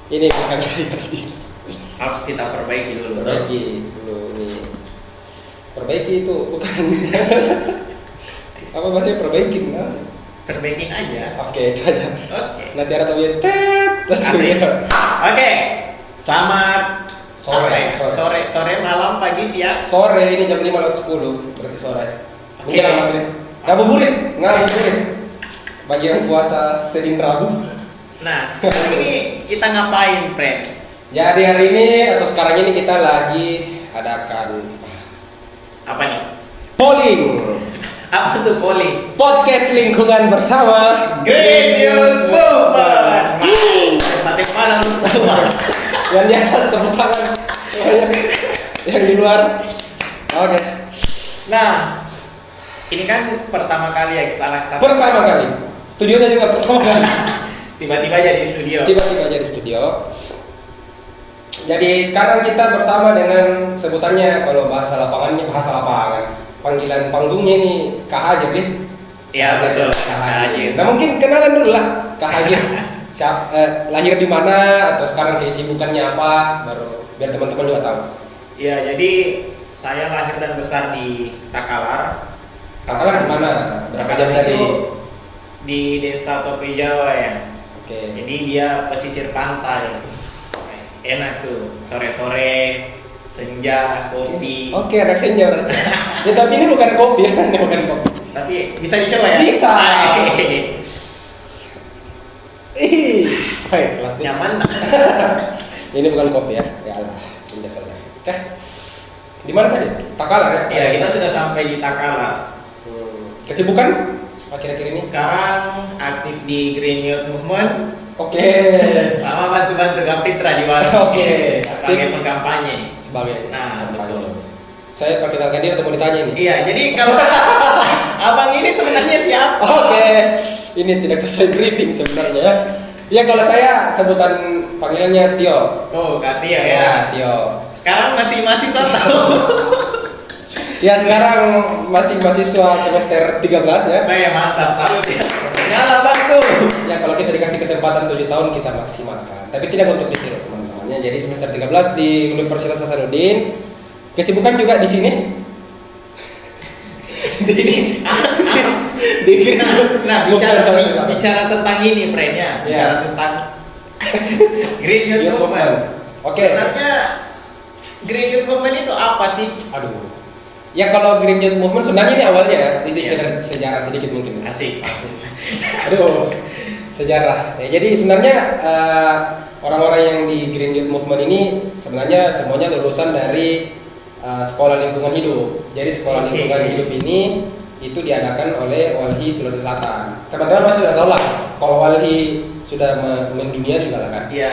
Ini bukan tadi. Harus kita perbaiki dulu. Perbaiki dulu nih. Perbaiki itu bukan apa bahasanya perbaikin apa sih? Perbaikin aja. Oke, itu aja. Oke. Nanti ada tabiat terus Asik. Oke. Selamat Sore. sore, malam, pagi, siang. Sore ini jam 5:10 berarti sore. Oke. Menjelang maghrib. Ngabuburit. Bagi yang puasa Senin Rabu. Nah, sekarang ini kita ngapain, friend? Jadi hari ini atau sekarang ini kita lagi adakan Apa nih? polling. Apa tuh polling? Podcast lingkungan bersama Green Youth Movement. Tempatnya mana lu? yang di atas tepuk tangan. Yang di luar. Oke. Nah, ini kan pertama kali ya kita laksanakan. Pertama kali. Studionya juga pertama kali. Tiba-tiba jadi studio. Tiba-tiba jadi studio. Jadi sekarang kita bersama dengan sebutannya kalau bahasa lapangan, panggilan panggungnya ini Kak Hajar deh. Iya betul. Kak Hajar. Nah mungkin kenalan dulu lah Kak Hajar. Lahir di mana atau sekarang kesibukannya apa, baru biar teman-teman juga tahu. Iya, jadi saya lahir dan besar di Takalar. Takalar di mana? Berapa jam Takalar dari? itu di Desa Topi Jawa ya. Oke. Jadi dia pesisir pantai. Enak tuh, sore-sore, senja, kopi. Oke, rek senja berarti. Ya tapi ini bukan kopi ya, ini bukan kopi. Tapi bisa dicoba ya? Bisa. Hai. Baik, kelas ini. Nyaman. Ini bukan kopi ya. Ya Allah, senja saja. Oke. Di mana tadi? Takalar ya? Ya, kita sudah sampai di Takalar. Kesibukan akhir-akhir ini? Sekarang aktif di Green Youth Movement. Oke. Sama bantu-bantu Kapitra di warung. Oke. Sebagai pengkampanye. Sebagai Nah, betul. Saya perkenalkan diri atau mau ditanya ini? Iya, jadi kalau abang ini sebenarnya siapa? Oke. Ini tidak sesuai briefing sebenarnya ya. Ya kalau saya sebutan panggilannya Tio. Oh, Kak Tio ya. Ya, Tio. Sekarang masih mahasiswa tahu. Ya sekarang masih mahasiswa semester 13 ya. Baik, mantap. Salut ya. Nyala bangku. Ya kalau kita dikasih kesempatan 7 tahun kita maksimalkan. Tapi tidak untuk ditiru teman-temannya. Jadi semester 13 di Universitas Hasanuddin. Kesibukan juga di sini. Bicara tentang ini, friendnya. Bicara tentang Green Youth Movement. Oke. Sebenarnya Green Youth Movement itu apa sih? Aduh. Ya kalau Green Youth Movement sebenarnya ini awalnya ya, ini sejarah sedikit mungkin. Asik. Aduh, sejarah. Ya, jadi sebenarnya orang-orang yang di Green Youth Movement ini sebenarnya semuanya lulusan dari sekolah lingkungan hidup. Jadi sekolah lingkungan hidup ini itu diadakan oleh Walhi Sulawesi Selatan. Teman-teman pasti sudah tahu lah, kalau Walhi sudah mendunia juga lah kan. Iya.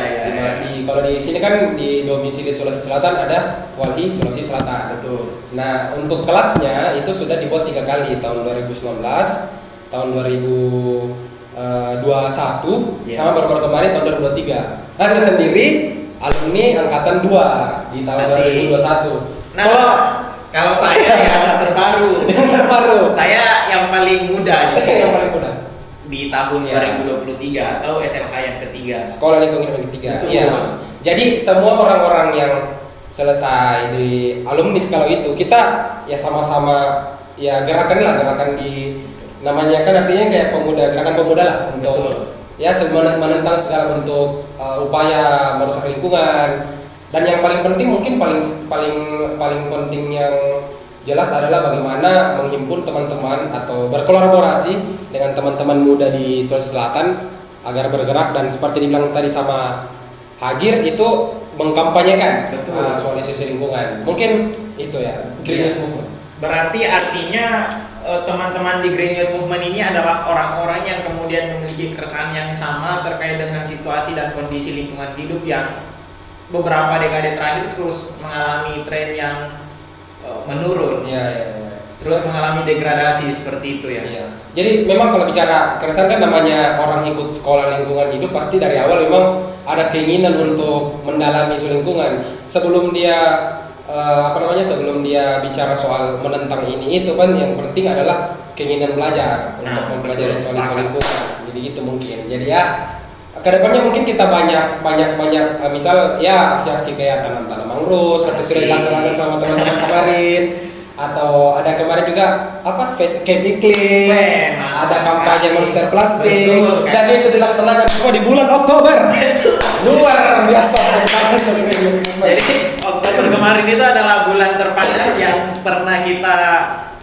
Kalau di sini kan di domisili Sulawesi Selatan ada Walhi Sulawesi Selatan. Betul. Nah untuk kelasnya itu sudah dibuat 3 kali, tahun 2019, tahun 2021, sama baru-baru kemarin tahun 2023. Nah saya sendiri alumni angkatan 2 di tahun 2021. Nah, kalau saya yang terbaru. Saya yang paling muda di sini. Yang paling muda. Di tahun 2023 atau SLH yang ketiga. Sekolah lingkungan yang ketiga. Betul. Iya. Jadi semua orang-orang yang selesai di alumni kalau itu kita ya sama-sama ya gerakan di namanya kan artinya kayak gerakan pemuda lah untuk ya menentang segala bentuk upaya merusak lingkungan. Dan yang paling penting mungkin paling penting yang jelas adalah bagaimana menghimpun teman-teman atau berkolaborasi dengan teman-teman muda di Sulawesi Selatan agar bergerak dan seperti dibilang tadi sama Hajir itu mengkampanyekan soal isu lingkungan. Mungkin itu ya Green Youth Movement. Berarti artinya teman-teman di Green Youth Movement ini adalah orang-orang yang kemudian memiliki keresahan yang sama terkait dengan situasi dan kondisi lingkungan hidup yang beberapa dekade terakhir terus mengalami tren yang menurun. Iya. Terus mengalami degradasi seperti itu ya. Iya. Jadi memang kalau bicara keresahan kan namanya orang ikut sekolah lingkungan hidup pasti dari awal memang ada keinginan untuk mendalami isu lingkungan. Sebelum dia sebelum dia bicara soal menentang ini itu kan yang penting adalah keinginan belajar untuk mempelajari soal isu lingkungan. Jadi itu mungkin. Jadi ya kedepannya mungkin kita banyak misal ya aksi-aksi kayak tanam mangrove seperti sudah dilaksanakan sama teman-teman kemarin, atau ada kemarin juga apa face chemical clean, ada kampanye monster plastik. Betul, dan itu dilaksanakan semua di bulan Oktober. Luar biasa. Jadi Oktober kemarin itu adalah bulan terpadat yang pernah kita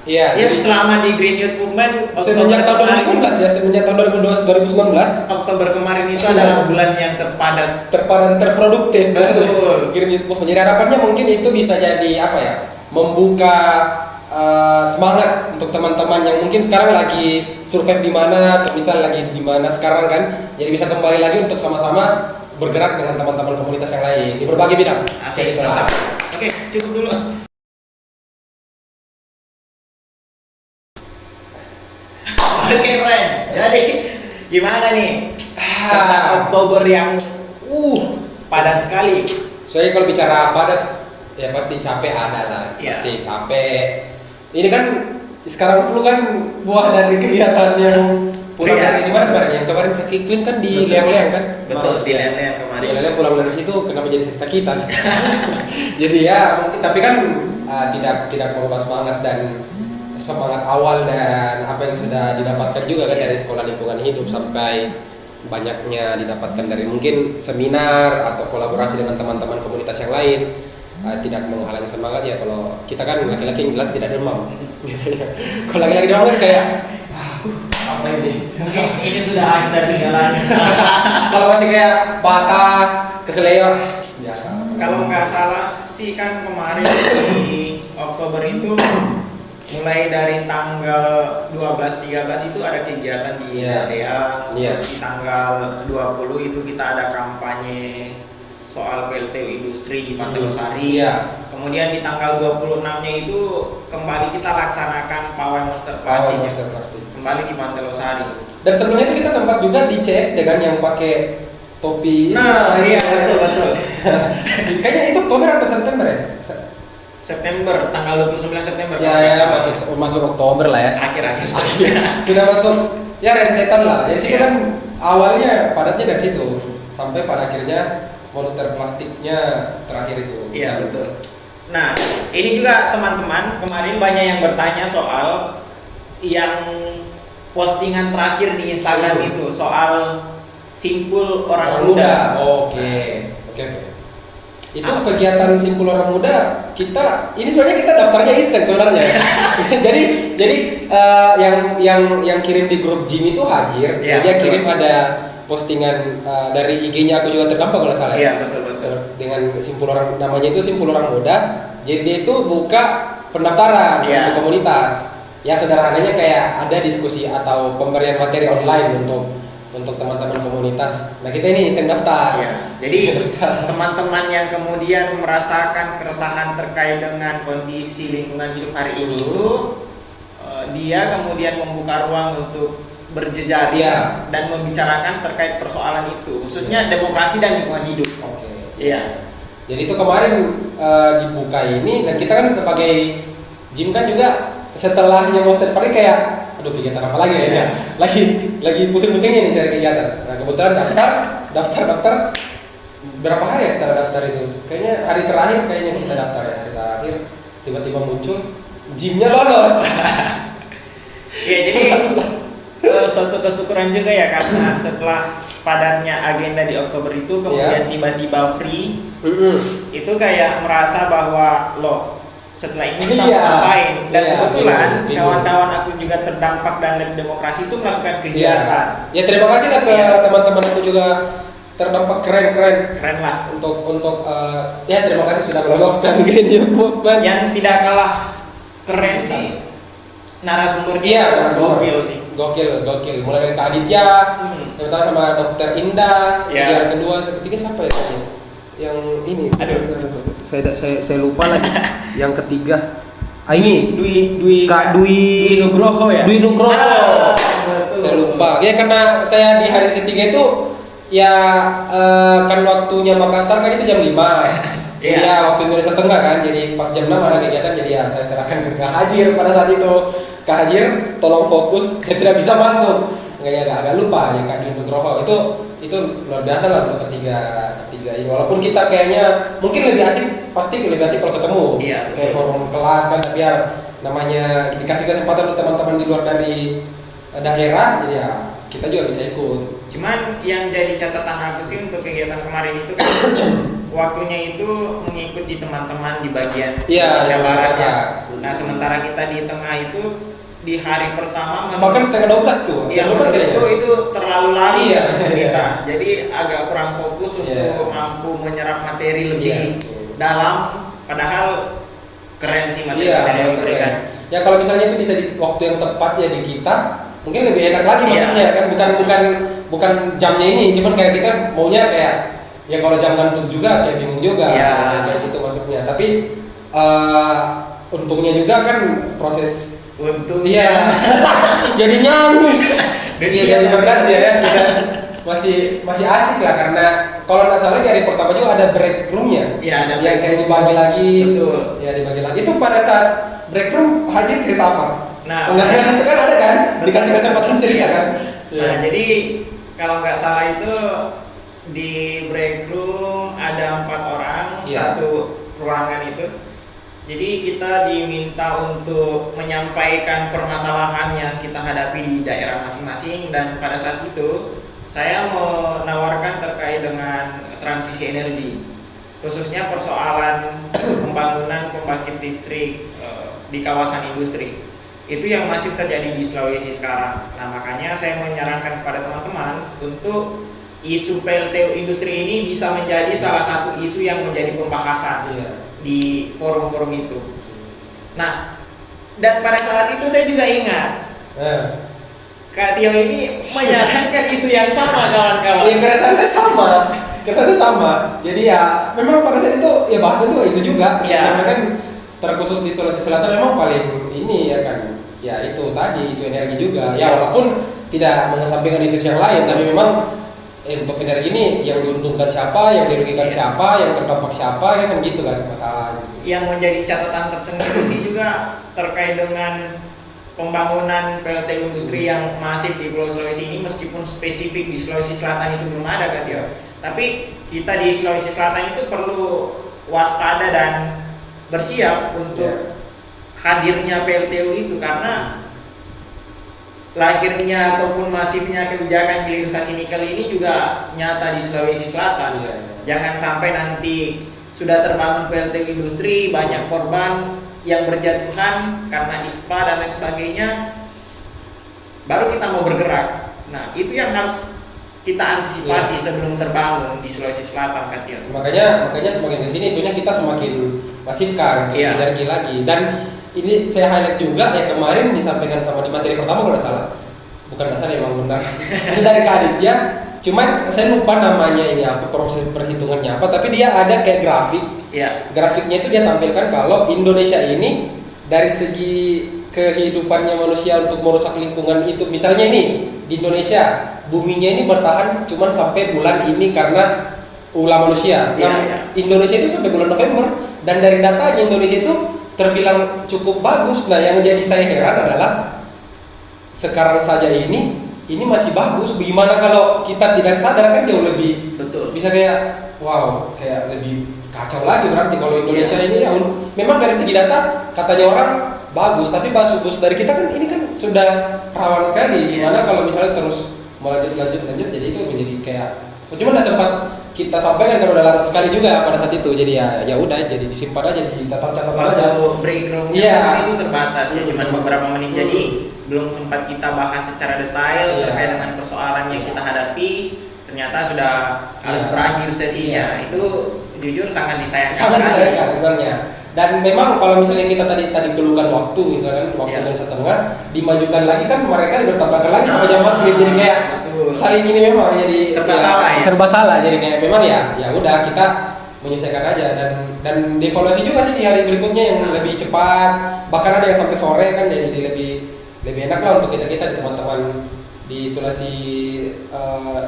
Iya, ya jadi selama di Green Youth Movement. semenjak tahun 2019 ya, semenjak tahun 2019 Oktober kemarin itu adalah bulan yang terpadat, terproduktif. Betul. Green Youth Movement. Jadi harapannya mungkin itu bisa jadi apa ya, membuka semangat untuk teman-teman yang mungkin sekarang lagi survive di mana, atau misal lagi di mana sekarang kan, jadi bisa kembali lagi untuk sama-sama bergerak dengan teman-teman komunitas yang lain di berbagai bidang. Asik, Gitu lah. mantap. Oke, cukup dulu. Oke, friend. Jadi gimana nih tentang Oktober yang padat sekali? Soalnya kalau bicara padat ya pasti capek ada lah, Iya. pasti capek. Ini kan sekarang flu kan buah dari kegiatan yang pulang Iya. dari di mana kemarin? Yang kemarin Clean kan di Betul. Leang-Leang kan? Betul, Malas di ya. Leang-Leang kemarin. Di Leang-Leang pulang dari situ kenapa jadi sakit-sakitan? Jadi ya mungkin, tapi kan tidak mengubah semangat dan semangat awal dan apa yang sudah didapatkan juga kan dari sekolah lingkungan hidup, sampai banyaknya didapatkan dari mungkin seminar atau kolaborasi dengan teman-teman komunitas yang lain. Tidak menghalangi semangat ya. Kalau kita kan laki-laki yang jelas tidak demam biasanya. Kalau laki-laki demam kan kayak apa ini? Ini sudah akhir dari segalanya. Kalau masih kayak patah, keseleo biasa. Kalau nggak salah sih kan kemarin di Oktober itu mulai dari tanggal 12-13 itu ada kegiatan di Iya. Leang. Iya. Terus di tanggal 20 itu kita ada kampanye soal PLTU industri di Pantai Losari. Iya. Kemudian di tanggal 26-nya itu kembali kita laksanakan pawai monster plastik. Monster plastik. Kembali di Pantai Losari. Dan sebelumnya itu kita sempat juga di CFD kan yang pakai topi. Nah, iya betul. Kayaknya itu Oktober atau September ya? September, tanggal 29 September. Ya, masuk Oktober lah ya. Akhir-akhir Sudah masuk ya rentetan lah. Jadi sih kan awalnya padatnya dari situ sampai pada akhirnya monster plastiknya terakhir itu. Iya betul. Nah, ini juga teman-teman kemarin banyak yang bertanya soal yang postingan terakhir di Instagram itu soal simpul orang muda. Oke. Itu kegiatan simpul orang muda ini sebenarnya kita daftarnya iseng sebenarnya. jadi yang kirim di grup gym itu Hajir. Ya, dia betul. kirim ada postingan dari IG-nya aku juga terdampak kalau nggak salah. Iya betul. Dengan simpul orang, namanya itu simpul orang muda. Jadi dia itu buka pendaftaran Iya. untuk komunitas. Ya sederhananya kayak ada diskusi atau pemberian materi online untuk teman-teman komunitas. Nah kita ini iseng daftar. Iya. Jadi teman-teman yang kemudian merasakan keresahan terkait dengan kondisi lingkungan hidup hari ini itu dia kemudian membuka ruang untuk berjejaring Iya. dan membicarakan terkait persoalan itu, khususnya demokrasi dan lingkungan hidup. Oke. Iya. Jadi itu kemarin dibuka ini, dan kita kan sebagai gym kan juga setelahnya Monster Party kayak aduh kegiatan apa lagi ya? Iya. Lagi pusing-pusingnya nih cari kegiatan. Nah kebetulan daftar berapa hari ya setelah daftar itu? Kayaknya hari terakhir kita daftar ya, hari terakhir tiba-tiba muncul gymnya lolos. Ya jadi suatu kesyukuran juga ya karena setelah padatnya agenda di Oktober itu kemudian tiba-tiba free. Itu kayak merasa bahwa loh setelah ini kita Iya. ngapain, dan Iya, kebetulan bingung. kawan-kawan aku juga terdampak dan Lab Demokrasi itu melakukan kegiatan. Ya terima kasih lah ke Iya. teman-teman aku juga terdampak keren Keren lah. untuk ya terima kasih sudah meloloskan Green Youth Movement. Yang tidak kalah keren sih narasumbernya. Iya, narasumber. Gokil sih. Gokil. Mulai dari Kak Aditya, yang pertama sama Dokter Indah, Iya. yang kedua, ketiga siapa ya tadi? Yang ini. Aduh. Saya lupa lagi. Yang ketiga. Ini Dwi Kak Dwi Nugroho ya. Dwi Nugroho. Betul. Saya lupa. Ya karena saya di hari ketiga itu ya kan waktunya Makassar kan itu jam 5. Iya. Iya, waktu Indonesia Tengah kan. Jadi pas jam 6 ada kegiatan, jadi ya saya serahkan ke Kak Hajir pada saat itu. Kak Hajir, tolong fokus. Saya tidak bisa masuk. Agak lupa ya Kak Dwi Nugroho. Itu itu luar biasa lah untuk ketiga ini, walaupun kita kayaknya mungkin lebih asik, pasti lebih asik kalau ketemu kayak forum kelas kan, tapi ya namanya dikasih kesempatan untuk teman-teman di luar dari daerah, jadi ya kita juga bisa ikut. Cuman yang jadi catatan aku sih untuk kegiatan kemarin itu kan waktunya itu mengikuti teman-teman di bagian Indonesia Barat ya. Nah sementara kita di tengah itu di hari pertama bahkan setengah 12 tuh. Iya, itu terlalu lari kita. Jadi agak kurang fokus untuk mampu menyerap materi lebih dalam, padahal keren sih materi yang diberikan. Ya kalau misalnya itu bisa di waktu yang tepat ya di kita, mungkin lebih enak lagi maksudnya kan, bukan jamnya ini, cuman kayak kita maunya kayak ya kalau jam ngantuk juga kayak bingung juga kayak gitu maksudnya. Tapi untungnya juga kan proses jadi nyanyi jadi berat ya kita masih asik lah, karena kalau nggak salah di hari pertama juga ada break roomnya yang kayak dibagi lagi. Dibagi lagi itu pada saat break room Haji cerita apa? Nah itu kan ada kan dikasih kesempatan cerita kan. Nah jadi kalau nggak salah itu di break room ada 4 orang satu ruangan itu. Jadi kita diminta untuk menyampaikan permasalahan yang kita hadapi di daerah masing-masing, dan pada saat itu saya menawarkan terkait dengan transisi energi, khususnya persoalan pembangunan pembangkit listrik di kawasan industri. Itu yang masih terjadi di Sulawesi sekarang. Nah makanya saya menyarankan kepada teman-teman untuk isu PLTU industri ini bisa menjadi salah satu isu yang menjadi pembahasan di forum-forum itu. Nah, dan pada saat itu saya juga ingat Kak Tio ini menyarankan isu yang sama kawan-kawan. Ya keresahan saya sama. Jadi ya memang pada saat itu ya bahasan juga itu juga. Karena kan terkhusus di Sulawesi Selatan memang paling ini ya kan. Ya itu tadi isu energi juga. Ya walaupun tidak mengesampingkan isu yang lain, tapi memang untuk energi ini yang diuntungkan siapa, yang dirugikan siapa, yang terdampak siapa, ya kan gitu kan masalahnya. Yang menjadi catatan tersendiri sih juga terkait dengan pembangunan PLTU industri yang masif di Pulau Sulawesi ini, meskipun spesifik di Sulawesi Selatan itu belum ada kan ya. Tapi kita di Sulawesi Selatan itu perlu waspada dan bersiap untuk hadirnya PLTU itu, karena lahirnya ataupun masifnya kebijakan hilirisasi nikel ini juga nyata di Sulawesi Selatan. Jangan sampai nanti sudah terbangun PLTU industri, banyak korban yang berjatuhan karena ISPA dan lain sebagainya, baru kita mau bergerak. Nah itu yang harus kita antisipasi sebelum terbangun di Sulawesi Selatan kan ya. Makanya semakin kesini isunya kita semakin masifkan sinergi lagi. Dan ini saya highlight juga ya, kemarin disampaikan sama di materi pertama kalau nggak salah, bukan nggak salah emang benar ini dari Kak Aditya, cuman saya lupa namanya ini apa, proses perhitungannya apa, tapi dia ada kayak grafik. Grafiknya itu dia tampilkan kalau Indonesia ini dari segi kehidupannya manusia untuk merusak lingkungan itu, misalnya ini di Indonesia buminya ini bertahan cuman sampai bulan ini karena ulah manusia. Indonesia itu sampai bulan November, dan dari datanya Indonesia itu terbilang cukup bagus. Nah yang jadi saya heran adalah sekarang saja ini masih bagus. Bagaimana kalau kita tidak sadar kan jauh lebih bisa kayak wow, kayak lebih kacau lagi berarti kalau Indonesia ini ya, memang dari segi data katanya orang bagus, tapi bagus dari kita kan ini kan sudah rawan sekali. Gimana kalau misalnya terus lanjut jadi itu menjadi kayak cuma udah sempat kita sampaikan kalau udah larut sekali juga pada saat itu, jadi ya udah jadi disimpan aja, di catatan aja. Break roomnya itu terbatas ya, cuma beberapa menit, jadi belum sempat kita bahas secara detail terkait dengan persoalan yang kita hadapi. Ternyata sudah harus berakhir sesinya. Itu jujur sangat disayangkan sebenarnya. Dan memang kalau misalnya kita tadi keluhkan waktu, misalkan waktu jam setengah dimajukan lagi kan mereka bertambahkan lagi sampai jam 4, jadi kayak saling ini memang jadi serba salah. Jadi kayak memang ya udah kita menyesuaikan aja, dan dievaluasi juga sih di hari berikutnya yang lebih cepat, bahkan ada yang sampai sore kan, jadi lebih enak lah untuk kita di teman-teman di Sulawesi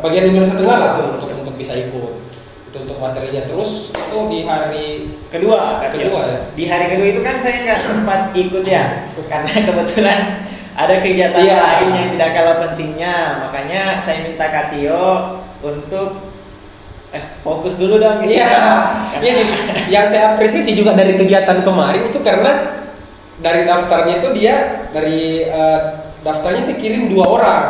bagian Indonesia Tengah lah untuk bisa ikut untuk materinya. Terus itu di hari kedua ya. Di hari kedua itu kan saya nggak sempat ikut ya, karena kebetulan ada kegiatan lain yang tidak kalah pentingnya. Makanya saya minta Kak Tio untuk fokus dulu dong. Iya, iya jadi yang saya apresiasi juga dari kegiatan kemarin itu karena dari daftarnya itu dia dari daftarnya itu kirim 2 orang.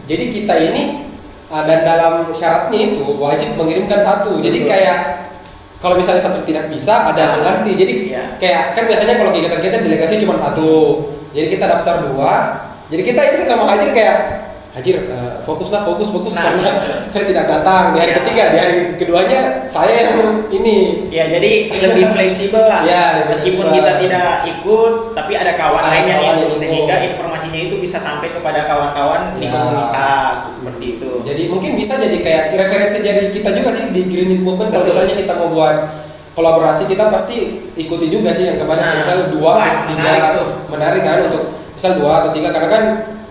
Jadi kita ini dan dalam syaratnya itu wajib mengirimkan 1. Jadi kayak kalau misalnya 1 tidak bisa ada yang mengganti. Jadi kayak kan biasanya kalau kegiatan kita delegasi cuma 1. Jadi kita daftar 2. Jadi kita ini sama Hajir kayak Hajir fokus karena saya tidak datang di hari ketiga, di hari keduanya saya yang ini. Ya jadi lebih fleksibel lah. Ya, meskipun fleksibel. kita tidak ikut, tapi ada kawan lain yang ikut itu. Sehingga informasinya itu bisa sampai kepada kawan-kawan di komunitas seperti itu. Jadi mungkin bisa jadi kayak referensi dari kita juga sih di Green Youth Movement. Kalau misalnya kita mau buat kolaborasi, kita pasti ikuti juga sih yang kemarin misal 2 atau 3 menarik kan untuk misal 2 atau 3 karena kan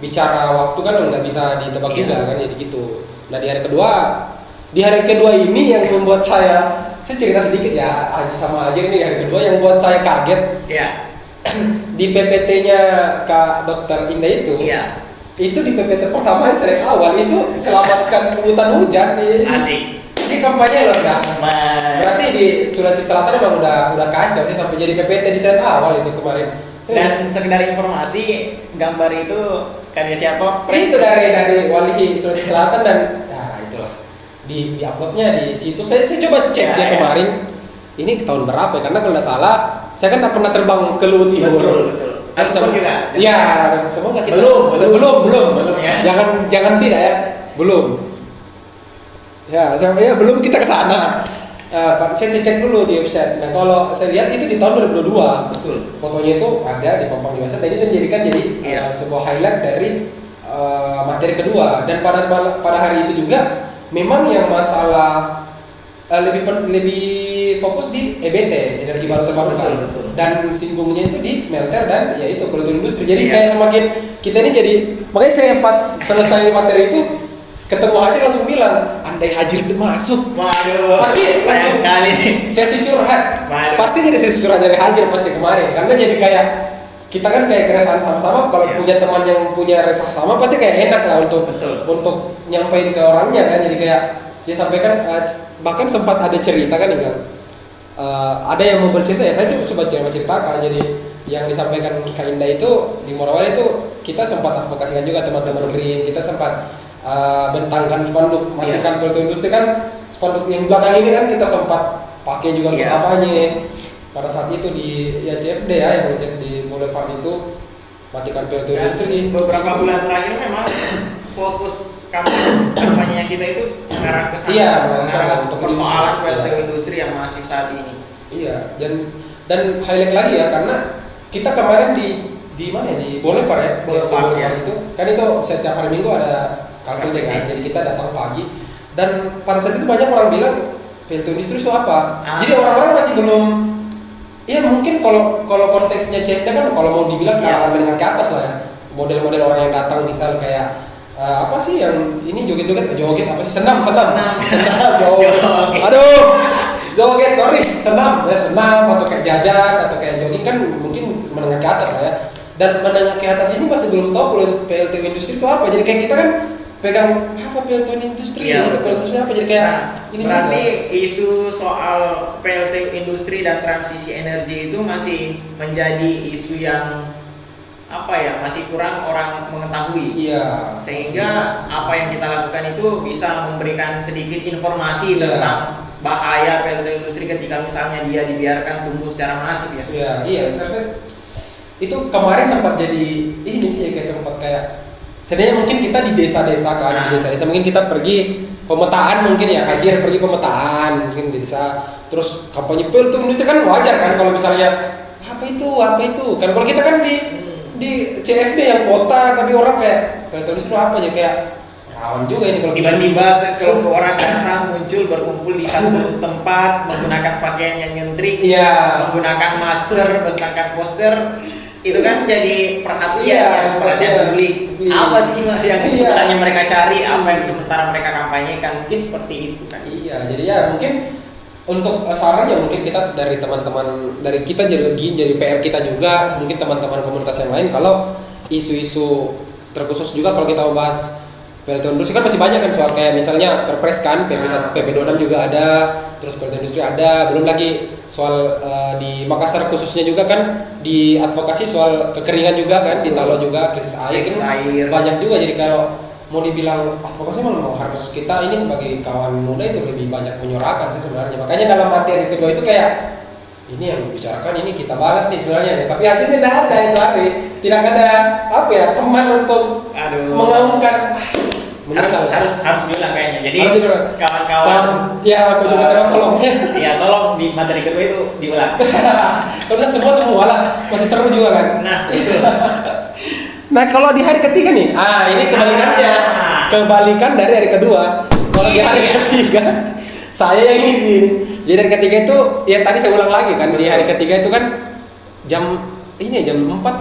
bicara waktu kan nggak bisa ditebak juga kan, jadi gitu. Nah di hari kedua ini yang membuat saya cerita sedikit ya sama Hajir ini di hari kedua yang buat saya kaget. Di PPT-nya Kak Dokter Indah itu di PPT pertama saya awal itu selamatkan hutan hujan nih. Asik. Ini kampanye luar biasa. Berarti di Sulawesi Selatan emang udah kacau sih sampai jadi PPT di set awal itu kemarin. Dan sekedar informasi, gambar itu karya siapa? Itu dari Wali Sulawesi Selatan dan itulah di uploadnya di situ. Saya coba cek dia kemarin. Ini tahun berapa ya? Karena kalau nggak salah, saya kan pernah terbang ke Luwu Timur. Betul. Sebelum juga. Iya, semoga kita belum ya. Jangan tidak ya. Belum. Ya, belum kita ke sana. Saya cek dulu di website. Nah, kalau saya lihat itu di tahun 2022. Betul. Fotonya itu ada di pampang di website dan itu dijadikan jadi sebuah highlight dari materi kedua. Dan pada hari itu juga memang yang masalah lebih fokus di EBT, energi baru terbarukan. Dan singgungnya itu di smelter dan yaitu kultur industri. Jadi kayak semakin kita ini jadi, makanya saya pas selesai materi itu ketemu Hajir langsung bilang, andai Hajir masuk, waduh, pasti langsung sekali nih sesi curhat. Waduh. Pasti jadi sesi curhat dari Hajir pasti kemarin, karena jadi kayak kita kan kayak keresahan sama-sama. Kalau punya teman yang punya resah sama pasti kayak enak lah untuk nyampein ke orangnya kan. Jadi kayak saya sampaikan, bahkan sempat ada cerita kan dia bilang ada yang mau bercerita ya, saya coba ceritakan. Jadi yang disampaikan Kak Indah itu di Morowali itu kita sempat advokasikan juga teman-teman Green, kita sempat bentangkan spanduk matikan kultur industri kan. Spanduk yang belakang ini kan kita sempat pakai juga untuk kampanye pada saat itu di CFD yang di Boulevard itu, matikan kultur industri. Beberapa bulan terakhir memang fokus kampanye kita itu mengarah ke sana, untuk persoalan kultur industri yang masif saat ini. Iya, dan highlight lagi ya, karena kita kemarin di mana ya, di Boulevard ya, Boulevard itu kan itu setiap hari Minggu ada Car Free Day kan, jadi kita datang pagi dan pada saat itu banyak orang bilang kultur industri itu apa. Jadi orang-orang masih belum, ya mungkin kalau konteksnya CFD kan kalau mau dibilang kalangan menengah ke atas lah ya, model-model orang yang datang misal kayak apa sih yang ini joget apa sih, senam joget, aduh joget senam atau kayak jajan atau kayak jogging kan mungkin menengah ke atas lah ya. Dan menengah ke atas ini masih belum tahu PLTU industri itu apa. Jadi kayak kita kan pegang apa PLTU industri itu PLTU industri apa, jadi kayak ini berarti juga. Isu soal PLTU industri dan transisi energi itu masih menjadi isu yang masih kurang orang mengetahui. Sehingga apa yang kita lakukan itu bisa memberikan sedikit informasi tentang bahaya PLTU industri ketika misalnya dia dibiarkan tumbuh secara masif ya. Iya, itu kemarin sempat jadi ini sih kayak sempat kayak sebenarnya mungkin kita di desa-desa kan, di desa-desa mungkin kita pergi pemetaan, mungkin ya Hajir pergi pemetaan mungkin di desa, terus kampanye PLTU industri kan wajar kan kalau misalnya apa itu kan. Kalau kita kan di CFD yang kota tapi orang kayak PLTU industri apa aja, kayak rawan juga ini kalau tiba-tiba sekelompok orang datang muncul berkumpul di satu tempat menggunakan pakaian yang nyentrik, menggunakan masker, bentangkan poster, itu kan jadi perhatian publik. Apa sih yang sebenarnya mereka cari, apa yang sementara mereka kampanyekan, mungkin seperti itu kan. Jadi ya mungkin untuk saran ya mungkin kita dari teman-teman dari kita jadi PR kita juga, mungkin teman-teman komunitas yang lain kalau isu-isu terkhusus juga kalau kita mau bahas Pelatihan industri kan masih banyak kan, soal kayak misalnya Perpres kan, PP26 juga ada, terus pelatihan industri ada, belum lagi soal di Makassar khususnya juga kan di advokasi soal kekeringan juga kan, di Talo juga krisis air. Banyak juga. Jadi kalau mau dibilang advokasi malah harus kita ini sebagai kawan muda itu lebih banyak menyuarakan sih sebenarnya. Makanya dalam materi kedua itu kayak ini yang dibicarakan ini kita banget nih sebenarnya, tapi akhirnya tidak ada itu hari, tidak ada apa ya teman untuk mengaungkan. harus bilang kayaknya. Jadi kawan-kawan ya aku juga tolong ya tolong di materi kedua itu diulang. Kalau semua lah masih seru juga kan. Nah itu. Nah kalau di hari ketiga nih, ini kebalikannya, kebalikan dari hari kedua. Kalau di hari ketiga saya yang izin. Jadi hari ketiga itu ya tadi saya ulang lagi kan. Di hari ketiga itu kan jam 4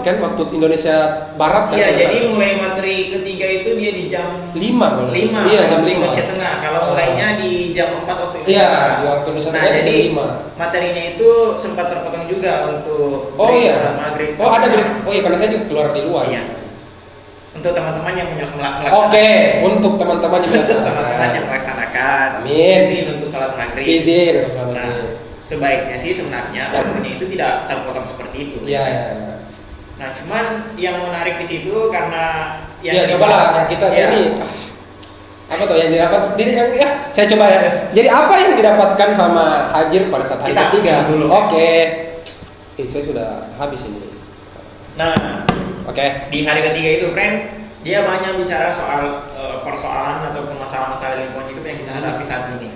kan waktu Indonesia Barat kan. Iya, jadi mulai materi ketiga itu dia di jam 5 kalau 5. Iya, jam 5. Indonesia Tengah. Kalau mulainya di jam 4 waktu Indonesia Iya, Tengah. di waktu Indonesia Tengah. Tengah Jadi jam 5. materinya itu sempat terpotong juga untuk salat maghrib. Ada karena saya juga keluar di luar. Iya. Untuk teman-teman yang melaksanakan. Oke, untuk teman-teman yang melaksanakan. Amin. Izin untuk salat maghrib. Izin untuk salat maghrib. Sebaiknya sih sebenarnya waktunya itu tidak terpotong seperti itu. Iya. Nah, cuman yang menarik di situ karena cobalah kita ini apa tuh yang didapat sendiri saya coba ya. Jadi apa yang didapatkan sama Hajir pada saat hari ketiga? Oke. Saya sudah habis ini. Nah, di hari ketiga itu, friend, dia banyak bicara soal persoalan ataupun masalah-masalah lingkungan hidup yang kita hadapi saat ini.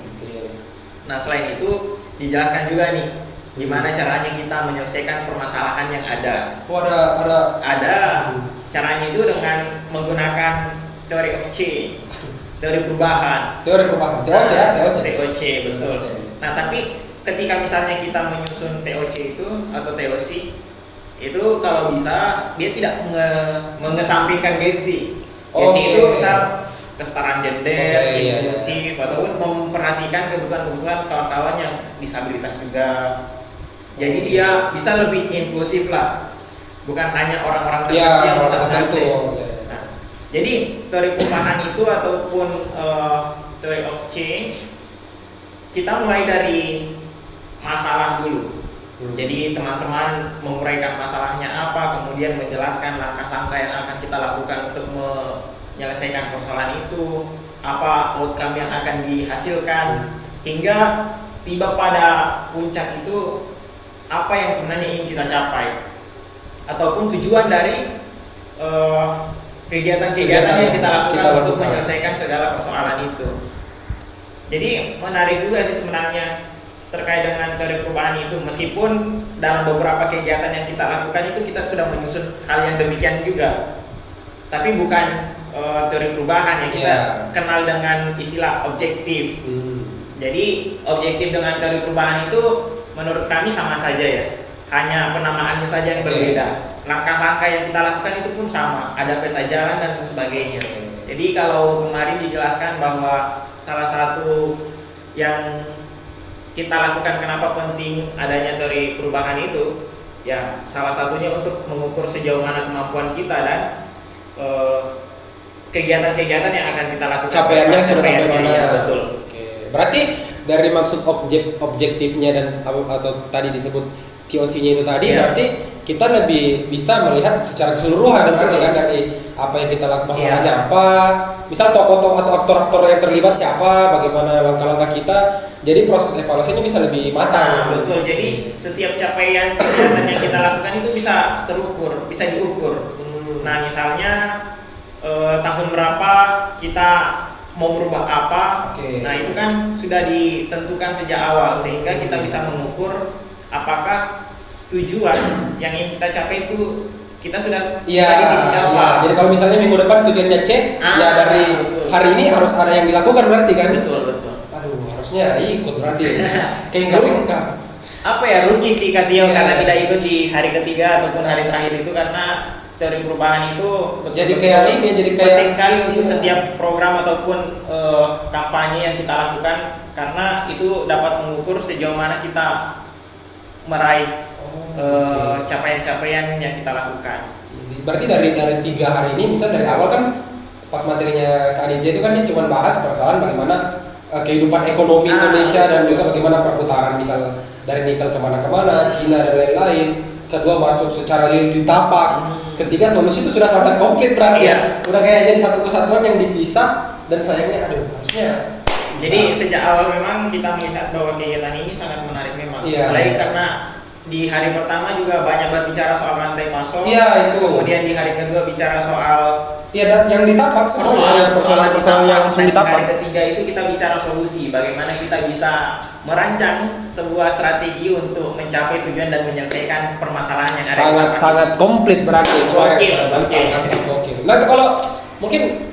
Nah, selain itu dijelaskan juga nih gimana caranya kita menyelesaikan permasalahan yang ada. Ada caranya itu dengan menggunakan theory of change, teori perubahan. TOC, betul. Nah, tapi ketika misalnya kita menyusun TOC itu atau TOC itu kalau bisa dia tidak mengesampingkan Genzi. Genzi itu misal kesetaraan gender, inklusif, ataupun memperhatikan kebutuhan-kebutuhan kawan-kawan yang disabilitas juga. Jadi dia bisa lebih inklusif lah, bukan hanya orang-orang tertentu yang bisa mengakses. Nah, jadi teori perubahan itu ataupun theory of change, kita mulai dari masalah dulu. Jadi teman-teman menguraikan masalahnya apa, kemudian menjelaskan langkah-langkah yang akan kita lakukan untuk menyelesaikan persoalan itu, apa outcome yang akan dihasilkan, hingga tiba pada puncak itu apa yang sebenarnya ingin kita capai, ataupun tujuan dari kegiatan-kegiatan yang kita lakukan untuk menyelesaikan segala persoalan itu. Jadi menarik juga sih sebenarnya terkait dengan teori perubahan itu, meskipun dalam beberapa kegiatan yang kita lakukan itu kita sudah menyusun hal yang demikian juga, tapi bukan teori perubahan yang kita kenal dengan istilah objektif. Jadi objektif dengan teori perubahan itu menurut kami sama saja ya, hanya penamaannya saja yang berbeda. Langkah-langkah yang kita lakukan itu pun sama, ada peta jalan dan sebagainya. Jadi kalau kemarin dijelaskan bahwa salah satu yang kita lakukan kenapa penting adanya teori perubahan itu, ya salah satunya untuk mengukur sejauh mana kemampuan kita dan kegiatan-kegiatan yang akan kita lakukan. Capaiannya sudah sampai mana? Ya, betul. Berarti dari maksud objektifnya dan atau tadi disebut TOC-nya itu tadi, berarti kita lebih bisa melihat secara keseluruhan berarti kan dari apa yang kita lakukan, masalahnya apa, misal tokoh-tokoh atau aktor-aktor yang terlibat siapa, bagaimana langkah-langkah kita. Jadi proses evaluasinya bisa lebih matang. Betul. Jadi setiap capaian kegiatan yang kita lakukan itu bisa terukur, bisa diukur. Nah, misalnya tahun berapa kita mau merubah apa, nah itu kan sudah ditentukan sejak awal sehingga kita bisa mengukur apakah tujuan yang ingin kita capai itu kita sudah capai. Jadi kalau misalnya minggu depan tujuannya C, ya dari hari ini harus ada yang dilakukan berarti kan? Betul. Aduh, harusnya ikut berarti. Kayak nggak lengkap. Apa ya, rugi sih Katio karena tidak ikut di hari ketiga ataupun hari terakhir itu, karena teori perubahan itu jadi kayak penting sekali untuk setiap program ataupun kampanye yang kita lakukan, karena itu dapat mengukur sejauh mana kita meraih capaian-capaian yang kita lakukan. Berarti dari 3 hari ini, misal dari awal kan pas materinya Kak Aditya itu kan dia cuma bahas persoalan bagaimana kehidupan ekonomi Indonesia dan juga bagaimana perputaran misal dari nikel kemana-kemana, Cina dan lain-lain. Kedua masuk secara lili tapak. Ketiga solusi itu sudah sangat komplit berarti ya. Udah kayak jadi satu kesatuan yang dipisah dan sayangnya harusnya. Jadi sejak awal memang kita melihat bahwa kegiatan ini sangat menarik memang. Apalagi karena di hari pertama juga banyak berbicara soal rantai pasok. Iya itu. Kemudian di hari kedua bicara soal dan yang ditapak semuanya persoalan yang ditapak. Di hari ketiga itu kita bicara solusi, bagaimana kita bisa merancang sebuah strategi untuk mencapai tujuan dan menyelesaikan permasalahan yang ada. Sangat komplit berarti. Gokil. Nah kalau mungkin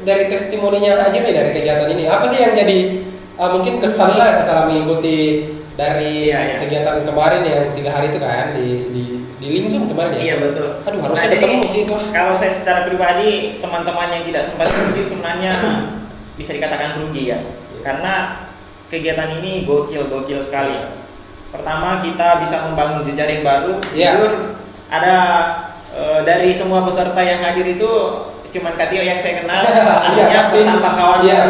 dari testimoninya aja nih dari kegiatan ini, apa sih yang jadi mungkin kesan lah setelah mengikuti dari kegiatan kemarin yang 3 hari itu kan di Lingsum kemarin ya? Iya betul. Aduh harusnya ketemu sih itu. Kalau saya secara pribadi, teman-teman yang tidak sempat ikut sebenarnya bisa dikatakan rugi ya. Karena kegiatan ini gokil sekali. Pertama kita bisa membangun jejaring baru. Jujur ada dari semua peserta yang hadir itu cuman Katio yang saya kenal. Artinya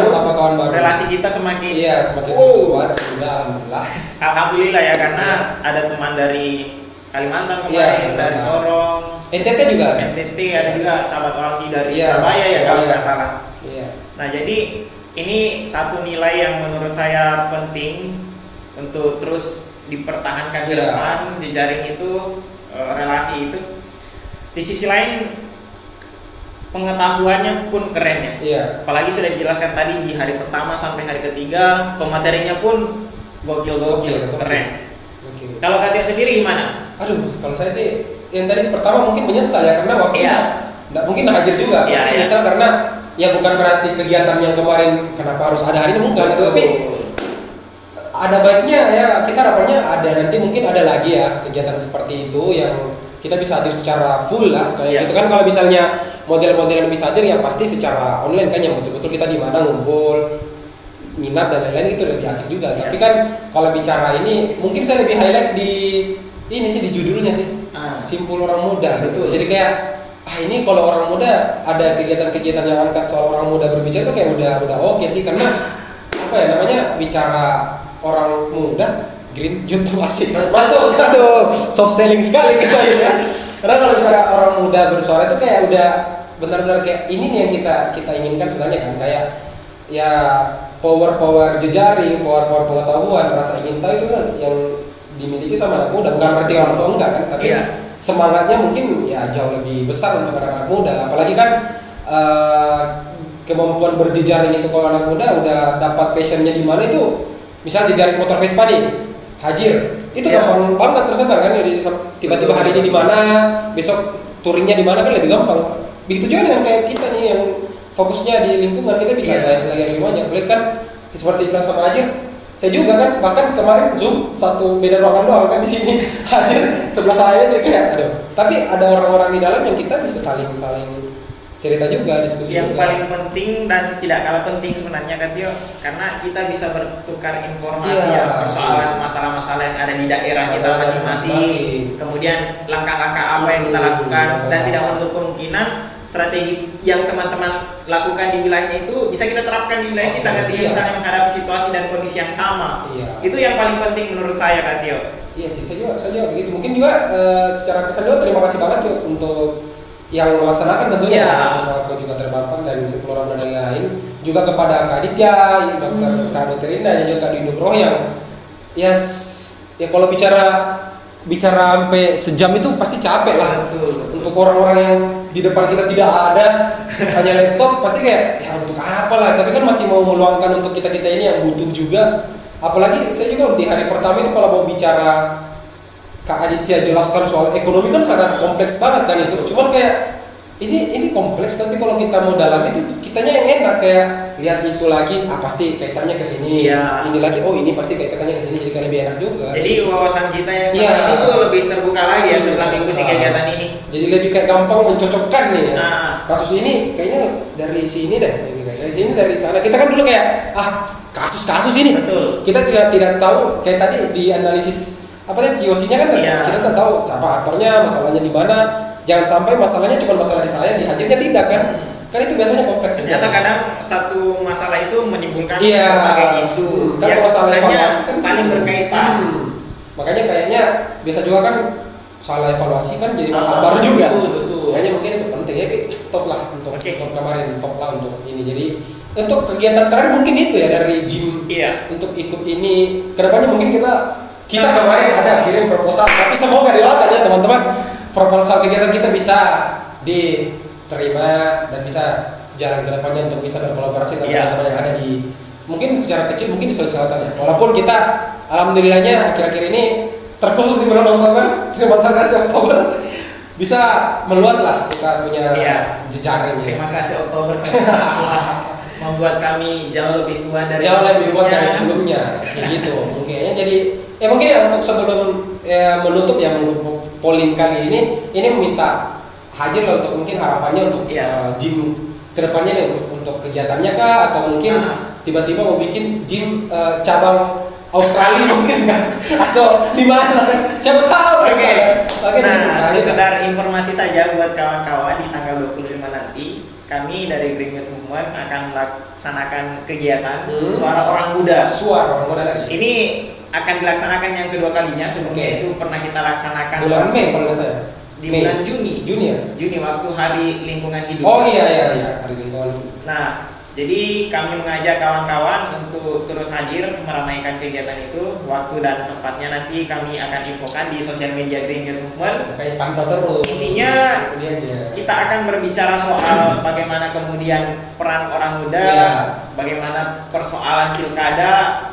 bertambah kawan baru. Relasi kita semakin luas sudah alhamdulillah. Alhamdulillah ya, karena ada teman dari Kalimantan kemarin, dari Sorong, NTT juga. NTT ada juga sahabat Walhi dari Surabaya ya kalau nggak salah. Nah jadi ini satu nilai yang menurut saya penting untuk terus dipertahankan ke depan, jejaring itu, relasi itu. Di sisi lain pengetahuannya pun keren ya. Apalagi sudah dijelaskan tadi di hari pertama sampai hari ketiga, pematerinya pun gokil keren. Kalau Katio sendiri gimana? Kalau saya sih yang tadi pertama mungkin menyesal ya karena waktunya nggak mungkin hadir juga. Pasti menyesal karena ya bukan berarti kegiatan yang kemarin kenapa harus ada hari ini bukan, tapi ada baiknya ya kita harapannya ada nanti mungkin ada lagi ya kegiatan seperti itu yang kita bisa hadir secara full lah kayak gitu kan. Kalau misalnya model-model yang bisa hadir ya pasti secara online kan yang betul-betul kita di mana ngumpul minat dan lain-lain itu lebih asik juga. Tapi kan kalau bicara ini mungkin saya lebih highlight di ini sih di judulnya sih. Simpul orang muda gitu. Jadi kayak ini kalau orang muda ada kegiatan-kegiatan yang angkat soal orang muda berbicara itu kayak udah oke sih karena apa ya namanya bicara orang muda green youth tuh asik masuk. Soft selling sekali kita ya. Karena kalau misalnya orang muda bersuara itu kayak udah benar-benar kayak ini nih yang kita inginkan sebenarnya kan, kayak ya power jejaring, power pengetahuan, rasa ingin tahu itu kan yang dimiliki sama anak muda. Bukan berarti orang tua enggak kan, tapi semangatnya mungkin ya jauh lebih besar untuk anak-anak muda. Apalagi kan kemampuan berjejaring itu kalau anak muda udah dapat passionnya di mana itu, misal jejaring motor Vespa nih, Hajir, itu gampang banget tersebar kan. Jadi tiba-tiba hari ini di mana, besok touringnya di mana kan lebih gampang. Begitu juga dengan kayak kita nih yang fokusnya di lingkungan, kita bisa lagi lebih banyak. Boleh kan seperti bilang sama Hajir, saya juga kan bahkan kemarin Zoom satu beda ruangan doang kan di sini Hajir sebelah saya jadi kayak tapi ada orang-orang di dalam yang kita bisa saling cerita juga, diskusi yang juga. paling penting dan tidak kalah penting sebenarnya Katio, karena kita bisa bertukar informasi persoalan masalah-masalah yang ada di daerah kita masing-masing, kemudian langkah-langkah apa yang kita lakukan, dan tidak menutup kemungkinan strategi yang teman-teman lakukan di wilayahnya itu bisa kita terapkan di wilayah kita ketika misalnya menghadapi situasi dan kondisi yang sama. Itu yang paling penting menurut saya Katio. Iya sih, saya juga begitu. Mungkin juga secara kesan juga terima kasih banget yuk untuk yang melaksanakan tentunya. Aku juga terbapak dari Simpul Orang dan lain-lain. Juga kepada Kak Aditya, Dr. Indah dan juga Kak Dinukroh yang ya kalau bicara sampai sejam itu pasti capek lah. Betul. Untuk orang-orang yang di depan kita tidak ada hanya laptop pasti kayak ya untuk apa lah, tapi kan masih mau meluangkan untuk kita ini yang butuh juga. Apalagi saya juga di hari pertama itu kalau mau bicara Kak Aditya jelaskan soal ekonomi kan sangat kompleks banget kan itu. Cuman kayak ini kompleks, tapi kalau kita mau dalam itu kitanya yang enak, kayak lihat isu lagi pasti kaitannya ke sini. Ini lagi ini pasti kaitannya ke sini, jadi kan lebih enak juga. Jadi wawasan kita yang selama ini tuh lebih terbuka lagi ya setelah mengikuti kegiatan ini. Jadi lebih kayak gampang mencocokkan nih ya. Kasus ini kayaknya dari sini deh, dari sini dari sana. Kita kan dulu kayak kasus ini. Betul. Kita juga tidak tahu kayak tadi di analisis kiosinya kan kita tak tahu apa aktornya, masalahnya di mana. Jangan sampai masalahnya cuma masalah di saya, di Hajirnya tidak kan. Kan itu biasanya kompleks. Ternyata kadang satu masalah itu menimbulkan Iya. berbagai isu Kan yang kalau salah sebenarnya evaluasi kan saling gitu. berkaitan. Makanya kayaknya biasa juga kan salah evaluasi kan jadi masalah baru juga. Betul. Kayaknya mungkin itu penting ya, top lah untuk Oke. untuk kemarin, top lah untuk ini. Jadi untuk kegiatan terakhir mungkin itu ya dari gym Iya. untuk ikut ini. Kedepannya mungkin kita kemarin ada kirim proposal, tapi semoga dilakukan ya teman-teman, proposal kegiatan kita bisa diterima dan bisa jalan ke depannya untuk bisa berkolaborasi dengan Iya. teman-teman yang ada di, mungkin secara kecil mungkin di Sulawesi Selatan ya. Walaupun kita alhamdulillahnya akhir-akhir ini terkhusus di bulan Oktober, terima kasih Oktober, bisa meluas lah kita punya Iya. jejaring ya. Terima kasih Oktober karena telah membuat kami jauh lebih kuat dari sebelumnya kayak gitu mungkin ya. Jadi ya mungkin ya untuk sebelum menutup ya polling kali ini meminta Hajar lah untuk mungkin harapannya untuk gym kedepannya nih untuk kegiatannya kah, atau mungkin tiba-tiba mau bikin gym cabang Australia mungkin kan, atau di mana kan, siapa tahu. Oke, nah, sekedar informasi saja buat kawan-kawan, di tanggal 25 nanti kami dari Green Youth Movement akan melaksanakan kegiatan Suara Orang Muda. Suara Orang Muda lagi. Ini akan dilaksanakan yang kedua kalinya. Sebelumnya itu pernah kita laksanakan bulan Mei kalau nggak salah. Di bulan Juni ya? Juni waktu Hari Lingkungan Hidup. Oh iya Hari Lingkungan Hidup. Nah, jadi kami mengajak kawan-kawan untuk turut hadir meramaikan kegiatan itu. Waktu dan tempatnya nanti kami akan infokan di sosial media Green Youth Movement. Kayak pantau terus. Intinya kita akan berbicara soal bagaimana kemudian peran orang muda, bagaimana persoalan pilkada.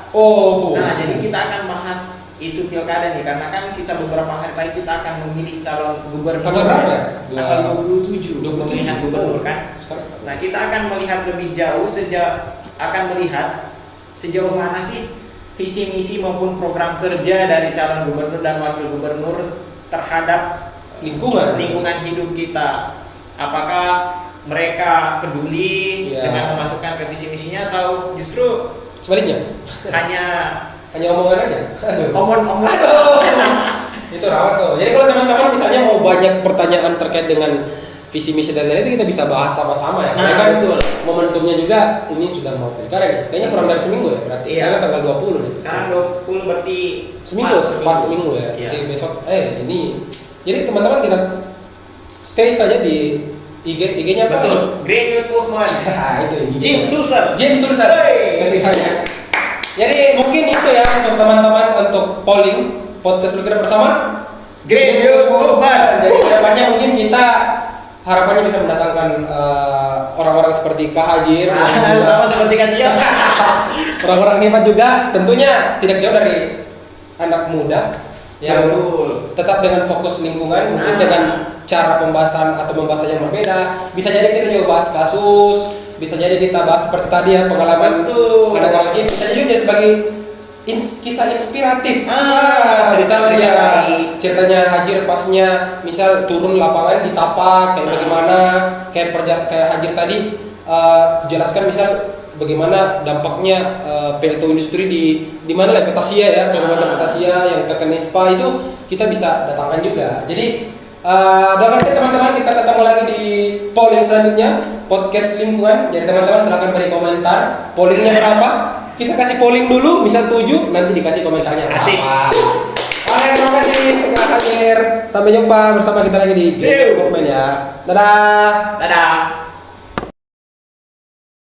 Nah, jadi kita akan bahas isu pilkada nih, karena kan sisa beberapa hari lagi kita akan memilih calon gubernur. Tanggal berapa ya? Tanggal 27 pemilihan gubernur kan. Nah, kita akan melihat lebih jauh sejauh mana sih visi misi maupun program kerja dari calon gubernur dan wakil gubernur terhadap lingkungan hidup kita. Apakah mereka peduli dengan memasukkan ke visi misinya, atau justru sebaliknya hanya omongan aja. Omong. Itu rawat tuh. Jadi kalau teman-teman misalnya mau banyak pertanyaan terkait dengan visi misi dan lain itu kita bisa bahas sama-sama ya. Karena kan betul. Momentumnya juga ini sudah mau pilkada nih. Kayaknya kurang dari seminggu ya berarti. Karena tanggal 20 nih. Sekarang 20 berarti pas seminggu ya. Iya. Jadi besok ini. Jadi teman-teman kita stay saja di IG-nya apa? Betul. Green Youth Movement. Itu Jim Sulsel. Ketik saya. Jadi mungkin itu ya untuk teman-teman untuk polling podcast kita bersama Green Youth Movement. Jadi kedepannya mungkin kita harapannya bisa mendatangkan orang-orang seperti Kak Hajir, sama seperti Kak Tia. orang-orang hebat juga, tentunya tidak jauh dari anak muda yang tetap dengan fokus lingkungan, mungkin dengan cara pembahasan atau pembahasan yang berbeda. Bisa jadi kita juga bahas kasus, bisa jadi kita bahas seperti tadi ya pengalaman anak lagi, bisa jadi juga sebagai kisah inspiratif. Ceritanya Hajir pasnya misal turun lapangan di Tapak kayak bagaimana, kayak Hajir tadi jelaskan misal bagaimana dampaknya PLTU industri di mana lah Petasia ya, Kabupaten Petasia yang terkena ISPA itu kita bisa datangkan juga. Jadi doakan teman-teman, kita ketemu lagi di polling selanjutnya podcast lingkungan. Jadi teman-teman silahkan beri komentar pollingnya berapa. Kita kasih polling dulu, misal 7, nanti dikasih komentarnya. Asik. Oke, terima kasih Kak Hajir. Sampai jumpa bersama kita lagi di Green Youth Movement ya. Dadah.